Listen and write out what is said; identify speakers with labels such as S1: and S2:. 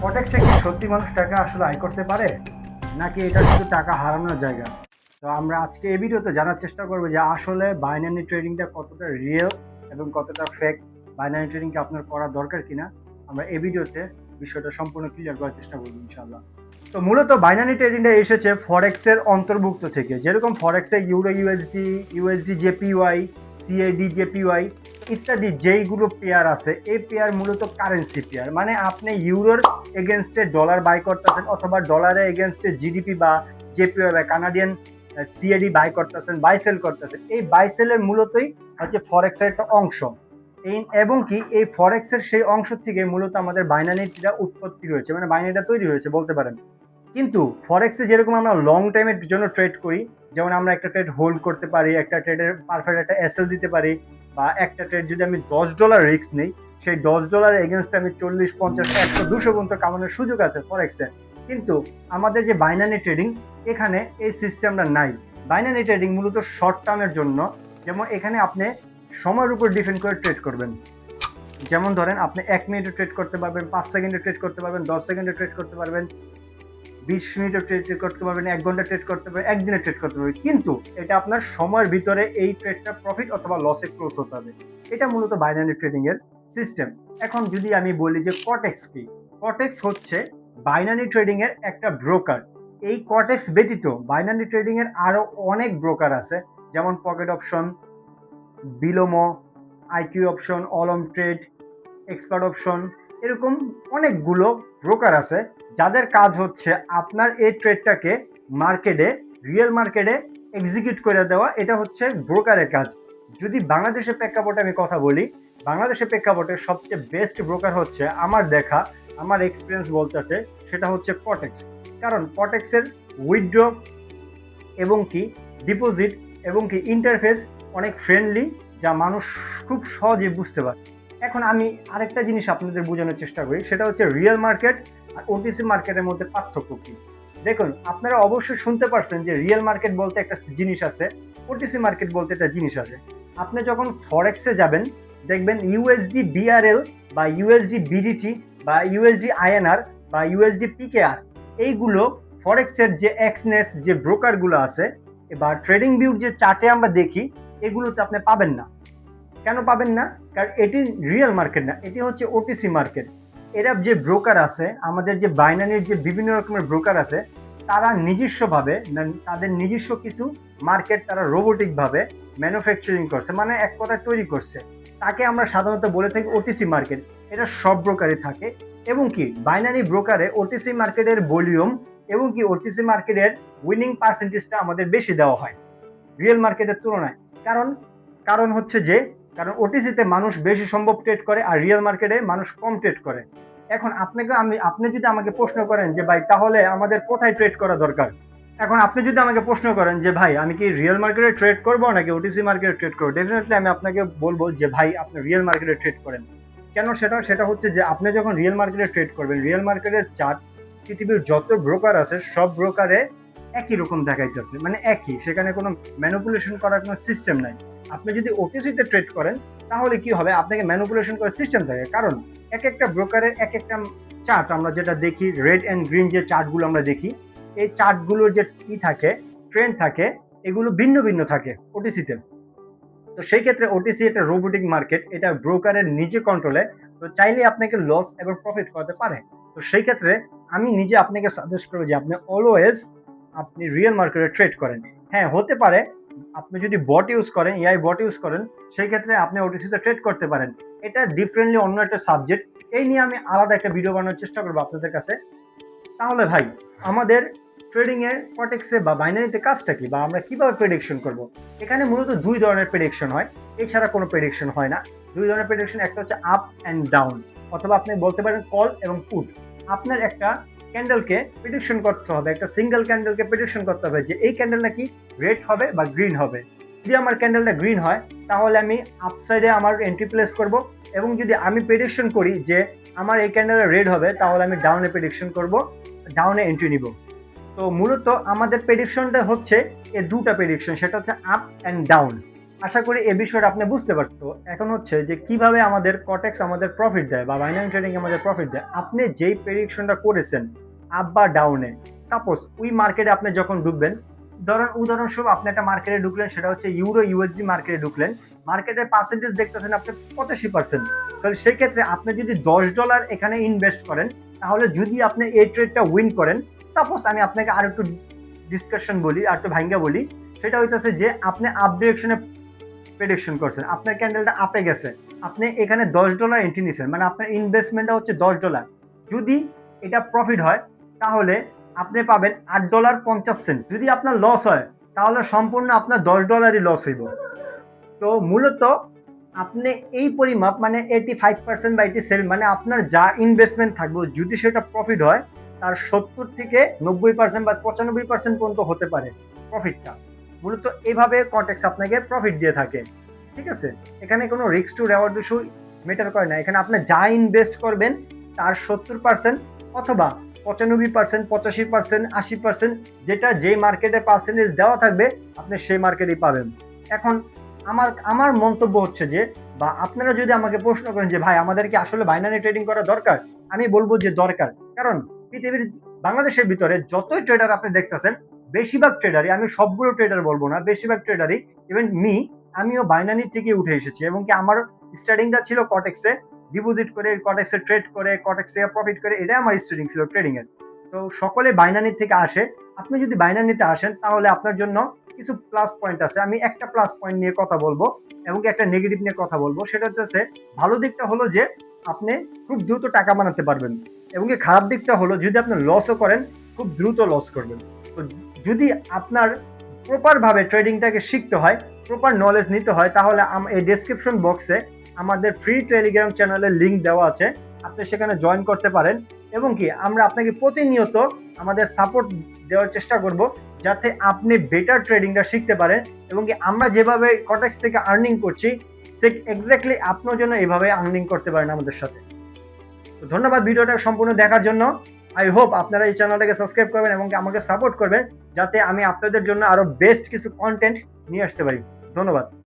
S1: কটেক্সে কি সত্যি মানুষ টাকা আসলে আয় করতে পারে, নাকি এটা শুধু টাকা হারানোর জায়গা? তো আমরা আজকে এই ভিডিওতে জানার চেষ্টা করবো যে আসলে বাইনারি ট্রেডিংটা কতটা রিয়েল এবং কতটা ফেক। বাইনারি ট্রেডিং কি আপনার করা দরকার কিনা আমরা এই ভিডিওতে বিষয়টা সম্পূর্ণ ক্লিয়ার করার চেষ্টা করবো ইনশাল্লাহ। তো মূলত বাইনারি ট্রেডিংটা এসেছে ফরেক্সের অন্তর্ভুক্ত থেকে, যেরকম ফরেক্সে euro USD, USD JPY, CAD JPY ইত্যাদি যেইগুলো পেয়ার আছে, এই পেয়ার মূলত কারেন্সি পেয়ার। মানে আপনি ইউরোর এগেনস্টে ডলার বাই করতেছেন অথবা ডলারের এগেনস্টে জিডিপি বা জেপিওয়াই বা কানাডিয়ান সিএডি বাই করতেছেন, বাই সেল করতেছেন। এই বাই সেলের মূলতই হচ্ছে ফরেক্সের একটা অংশ। এবং কি এই ফরেক্সের সেই অংশ থেকে মূলত আমাদের বাইনারিটা উৎপত্তি হয়েছে, মানে বাইনারিটা তৈরি হয়েছে বলতে পারেন। কিন্তু ফরেক্সে যেরকম আমরা লং টাইমের জন্য ট্রেড করি, যেমন আমরা একটা ট্রেড হোল্ড করতে পারি, একটা ট্রেডের পারফেক্ট একটা এসএল দিতে পারি, বা একটা ট্রেড যদি আমি $10 রিস্ক নেই, সেই $10 এগেনস্টে আমি 40, 50, 100, 200 পর্যন্ত কামানোর সুযোগ আছে ফরেক্সে। কিন্তু আমাদের যে বাইনারি ট্রেডিং, এখানে এই সিস্টেমটা নাই। বাইনারি ট্রেডিং মূলত শর্ট টার্মের জন্য, যেমন এখানে আপনি সময়ের উপর ডিপেন্ড করে ট্রেড করবেন। যেমন ধরেন আপনি 1 মিনিটে ট্রেড করতে পারবেন, 5 সেকেন্ডে ট্রেড করতে পারবেন, 10 সেকেন্ডে ট্রেড করতে পারবেন, 20 মিনিটে ট্রেড করতে পারবেন, 1 ঘন্টা ট্রেড করতে পারবেন, একদিনে ট্রেড করতে পারবেন। কিন্তু এটা আপনার সময়ের ভিতরে এই ট্রেডটা প্রফিট অথবা লসে ক্লোজ হতে হবে। এটা মূলত বাইনারি ট্রেডিং এর সিস্টেম। এখন যদি আমি বলি যে কটেক্স কি, কটেক্স হচ্ছে বাইনারি ট্রেডিং এর একটা ব্রোকার। এই কটেক্স ব্যতীত বাইনারি ট্রেডিং এর আরো অনেক ব্রোকার আছে, যেমন পকেট অপশন, বিলোমো, IQ option, Olymp trade, expert option, এরকম অনেকগুলো ব্রোকার আছে যাদের কাজ হচ্ছে আপনার এই ট্রেডটাকে মার্কেটে, রিয়েল মার্কেটে এক্সিকিউট করে দেওয়া। এটা হচ্ছে ব্রোকারের কাজ। যদি বাংলাদেশের প্রেক্ষাপটে আমি কথা বলি, বাংলাদেশের প্রেক্ষাপটে সবচেয়ে বেস্ট ব্রোকার হচ্ছে আমার দেখা, আমার এক্সপিরিয়েন্স বলতেছে, সেটা হচ্ছে কটেক্স। কারণ কটেক্সের উইথড্র এবং কি ডিপোজিট এবং কি ইন্টারফেস অনেক ফ্রেন্ডলি, যা মানুষ খুব সহজে বুঝতে পারে। এখন আমি আরেকটা জিনিস আপনাদের বোঝানোর চেষ্টা করি, সেটা হচ্ছে রিয়েল মার্কেট আর ওটিসি মার্কেটের মধ্যে পার্থক্য কি। দেখুন, আপনারা অবশ্যই শুনতে পারছেন যে রিয়েল মার্কেট বলতে একটা জিনিস আছে, ওটিসি মার্কেট বলতে একটা জিনিস আছে। আপনি যখন ফরেক্সে যাবেন, দেখবেন ইউএসডি বিআরএল বা ইউএসডি বিডিটি বা ইউএসডি আইএনআর বা ইউএসডি পিকেআর, এইগুলো ফরেক্সের যে এক্সনেস যে ব্রোকারগুলো আছে বা ট্রেডিং ভিউর যে চার্টে আমরা দেখি, এগুলোতে আপনি পাবেন না। কেন পাবেন না? কারণ এটি রিয়েল মার্কেট না, এটি হচ্ছে ওটিসি মার্কেট। এরা যে ব্রোকার আছে, আমাদের যে বাইনারির যে বিভিন্ন রকমের ব্রোকার আছে, তারা নিজস্বভাবে, তাদের নিজস্ব কিছু মার্কেট তারা রোবোটিকভাবে ম্যানুফ্যাকচারিং করছে, মানে এক কথায় তৈরি করছে। তাকে আমরা সাধারণত বলে থাকি ওটিসি মার্কেট। এটা সব ব্রোকারে থাকে। এবং কি বাইনারি ব্রোকারে ওটিসি মার্কেটের ভলিউম এবং কি ওটিসি মার্কেটের উইনিং পার্সেন্টেজটা আমাদের বেশি দেওয়া হয় রিয়েল মার্কেটের তুলনায়। কারণ কারণ হচ্ছে যে, কারণ ওটিসিতে মানুষ বেশি সম্ভব ট্রেড করে আর রিয়েল মার্কেটে মানুষ কম ট্রেড করে। এখন আপনি যদি আমাকে প্রশ্ন করেন যে ভাই তাহলে আমাদের কোথায় ট্রেড করা দরকার, এখন আপনি যদি আমাকে প্রশ্ন করেন যে ভাই আমি কি রিয়েল মার্কেটে ট্রেড করবো নাকি ওটিসি মার্কেটে ট্রেড করবো, ডেফিনেটলি আমি আপনাকে বলবো যে ভাই আপনি রিয়েল মার্কেটে ট্রেড করেন। কেন? সেটা হচ্ছে যে আপনি যখন রিয়েল মার্কেটে ট্রেড করবেন, রিয়েল মার্কেটের চার্ট পৃথিবীর যত ব্রোকার আছে সব ব্রোকারে একই রকম দেখাইতেছে, মানে একই, সেখানে কোনো ম্যানিপুলেশন করার কোনো সিস্টেম নাই। আপনি যদি ওটিসিতে ট্রেড করেন, তাহলে কি হবে, আপনাকে ম্যানিপুলেশন করার সিস্টেম থাকে। কারণ এক একটা ব্রোকারের এক একটা চার্ট, আমরা যেটা দেখি রেড অ্যান্ড গ্রিন যে চার্টগুলো আমরা দেখি, এই চার্টগুলোর যে কি থাকে, ট্রেন্ড থাকে, এগুলো ভিন্ন ভিন্ন থাকে ওটিসিতে। তো সেই ক্ষেত্রে ওটিসি একটা রোবোটিক মার্কেট, এটা ব্রোকারের নিজে কন্ট্রোলে, তো চাইলে আপনাকে লস এবং প্রফিট করতে পারে। তো সেই ক্ষেত্রে আমি নিজে আপনাকে সাজেস্ট করবো যে আপনি অলওয়েজ আপনি রিয়েল মার্কেটে ট্রেড করেন। হ্যাঁ, হতে পারে আপনি যদি বট ইউজ করেন, এআই বট ইউজ করেন, সেই ক্ষেত্রে আপনি ওটিসিতে ট্রেড করতে পারেন। এটা ডিফারেন্টলি অন্য একটা সাবজেক্ট, এই নিয়ে আমি আলাদা একটা ভিডিও বানানোর চেষ্টা করবো আপনাদের কাছে। তাহলে ভাই আমাদের ট্রেডিং এর কটেক্সে বা বাইনারিতে কাজটা কি, বা আমরা কিভাবে প্রেডিকশন করব? এখানে মূলত দুই ধরনের প্রেডিকশন হয়, এছাড়া কোনো প্রেডিকশন হয় না। দুই ধরনের প্রেডিকশন, একটা হচ্ছে আপ অ্যান্ড ডাউন, অথবা আপনি বলতে পারেন কল এবং পুট। আপনার একটা ক্যান্ডেলকে প্রেডিকশন করতে হবে, একটা সিঙ্গেল ক্যান্ডেলকে প্রেডিকশন করতে হবে যে এই ক্যান্ডেল নাকি রেড হবে বা গ্রিন হবে। যদি আমার ক্যান্ডেলটা গ্রিন হয়, তাহলে আমি আপসাইডে আমার এন্ট্রি প্লেস করব, এবং যদি আমি প্রেডিকশন করি যে আমার এই ক্যান্ডেলটা রেড হবে, তাহলে আমি ডাউনে প্রেডিকশন করব, ডাউনে এন্ট্রি নিব। তো মূলত আমাদের প্রেডিকশনটা হচ্ছে এই দুটা প্রেডিকশন, সেটা হচ্ছে আপ অ্যান্ড ডাউন। আশা করি এই বিষয়টা আপনি বুঝতে পারছেন। তো এখন হচ্ছে যে কিভাবে আমাদের কটেক্স আমাদের প্রফিট দেয় বা বাইনারি ট্রেডিং আমাদের প্রফিট দেয়। আপনি যেই প্রেডিকশনটা করেছেন আপ বা ডাউনে, সাপোজ ওই মার্কেটে আপনি যখন ঢুকবেন, ধরেন উদাহরণস্বরূপ আপনি একটা মার্কেটে ঢুকলেন, সেটা হচ্ছে ইউরো ইউএসডি মার্কেটে ঢুকলেন, মার্কেটের পার্সেন্টেজ দেখতেছেন আপনি 85%। তাহলে সেক্ষেত্রে আপনি যদি $10 এখানে ইনভেস্ট করেন, তাহলে যদি আপনি এই ট্রেডটা উইন করেন, সাপোজ আমি আপনাকে আর একটু ডিসকাশন বলি, আর একটু ভাঙ্গা বলি, সেটা হইতেছে যে আপনি আপ ডিরেকশনে প্রেডিকশন করছেন, আপনার ক্যান্ডেলটা আপে গেছে, আপনি এখানে $10 এন্ট্রি নিছেন, মানে আপনার ইনভেস্টমেন্টটা হচ্ছে $10। যদি এটা প্রফিট হয় তাহলে আপনি পাবেন $8.50। যদি আপনার লস হয় তাহলে সম্পূর্ণ আপনার $10 লস হইব। তো মূলত আপনি এই পরিমাপ মানে 85% বা 87, মানে আপনার যা ইনভেস্টমেন্ট থাকবে যদি সেটা প্রফিট হয়, তার 70 থেকে 90% বা 95% পর্যন্ত হতে পারে প্রফিটটা। মূলত এইভাবে কটেক্স আপনাকে প্রফিট দিয়ে থাকে। ঠিক আছে, এখানে কোনো risk two reward issue matter করে না। এখানে আপনি যা ইনভেস্ট করবেন তার 70% অথবা 95%, 85%, 80%, যেটা যেই মার্কেটে পার্সেন্টেজ দেওয়া থাকবে আপনি সেই মার্কেটেই পাবেন। এখন আমার মন্তব্য হচ্ছে যে, বা আপনারা যদি আমাকে প্রশ্ন করেন যে ভাই আমাদের কি আসলে বাইনারি ট্রেডিং করা দরকার, আমি বলবো যে দরকার। কারণ পৃথিবীর বাংলাদেশের ভিতরে যতই ট্রেডার আপনি দেখতেছেন, বেশিরভাগ ট্রেডারই, আমি সবগুলো ট্রেডার বলবো না, বেশিরভাগ ট্রেডারই, ইভেন আমিও বাইনারি থেকে উঠে এসেছি, এবং কি আমার স্টার্টিংটা ছিল কটেক্সে, ডিপোজিট করে কটেক্সে ট্রেড করে কটেক্সে প্রফিট করে, এটাই আমার স্টার্টিং ছিল ট্রেডিং এর। তো সকলে বাইনারি থেকে আসে। আপনি যদি বাইনারিতে আসেন তাহলে আপনার জন্য কিছু প্লাস পয়েন্ট আছে। আমি একটা প্লাস পয়েন্ট নিয়ে কথা বলবো এবং একটা নেগেটিভ নিয়ে কথা বলবো। সেটা হচ্ছে ভালো দিকটা হলো যে আপনি খুব দ্রুত টাকা বানাতে পারবেন, এবং কি খারাপ দিকটা হলো যদি আপনি লসও করেন খুব দ্রুত লস করবেন। তো যদি আপনার প্রপার ভাবে ট্রেডিংটাকে শিখতে হয়, প্রপার নলেজ নিতে হয়, তাহলে এই ডেসক্রিপশন বক্সে আমাদের ফ্রি টেলিগ্রাম চ্যানেলের লিঙ্ক দেওয়া আছে, আপনি সেখানে জয়েন করতে পারেন। এবং কি আমরা আপনাকে প্রতিনিয়ত আমাদের সাপোর্ট দেওয়ার চেষ্টা করব, যাতে আপনি বেটার ট্রেডিংটা শিখতে পারেন, এবং কি আমরা যেভাবে কটেক্স থেকে আর্নিং করছি এক্স্যাক্টলি আপনার জন্য এইভাবে আর্নিং করতে পারেন আমাদের সাথে। তো ধন্যবাদ ভিডিওটা সম্পূর্ণ দেখার জন্য। আই হোপ আপনারা এই চ্যানেলটাকে সাবস্ক্রাইব করবেন এবং আমাকে সাপোর্ট করবেন, যাতে আমি আপনাদের জন্য আরো বেস্ট কিছু কন্টেন্ট নিয়ে আসতে পারি। ধন্যবাদ।